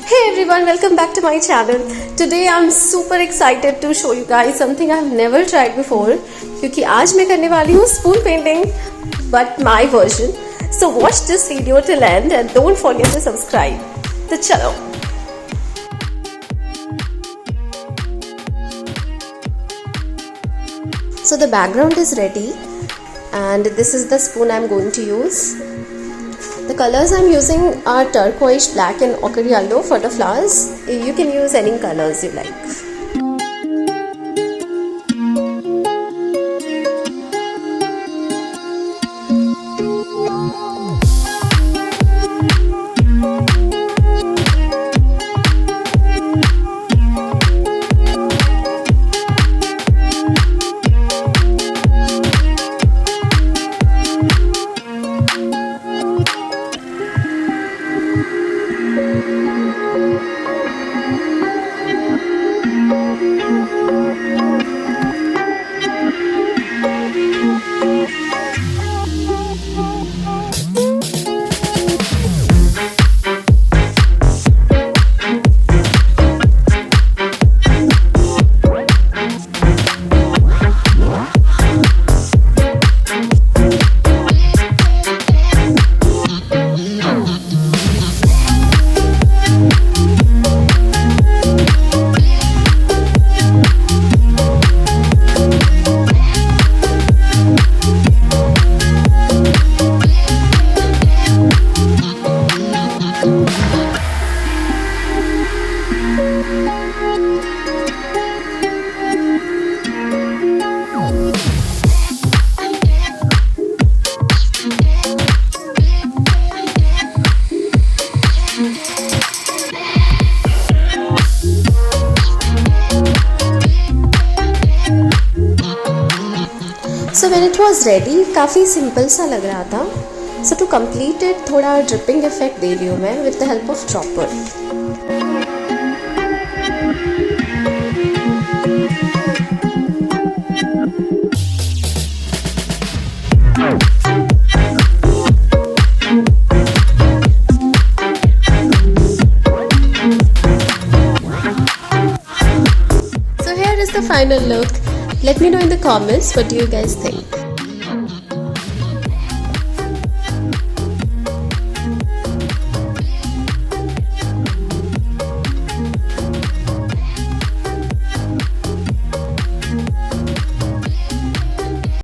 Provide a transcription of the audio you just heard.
Hey everyone, welcome back to my channel. Today I'm super excited to show you guys something I've never tried before क्योंकि आज मैं करने वाली हूँ spoon painting but my version. So watch this video till end and don't forget to subscribe. तो चलो. So the background is ready and this is the spoon I'm going to use. The colors I'm using are turquoise, black and ochre yellow for the flowers. You can use any colors you like. So when it was ready, काफ़ी simple सा लग रहा था. So to complete it, थोड़ा dripping effect दे रही हूँ मैं with the help of dropper. So here is the final look. Let me know in the comments what do you guys think.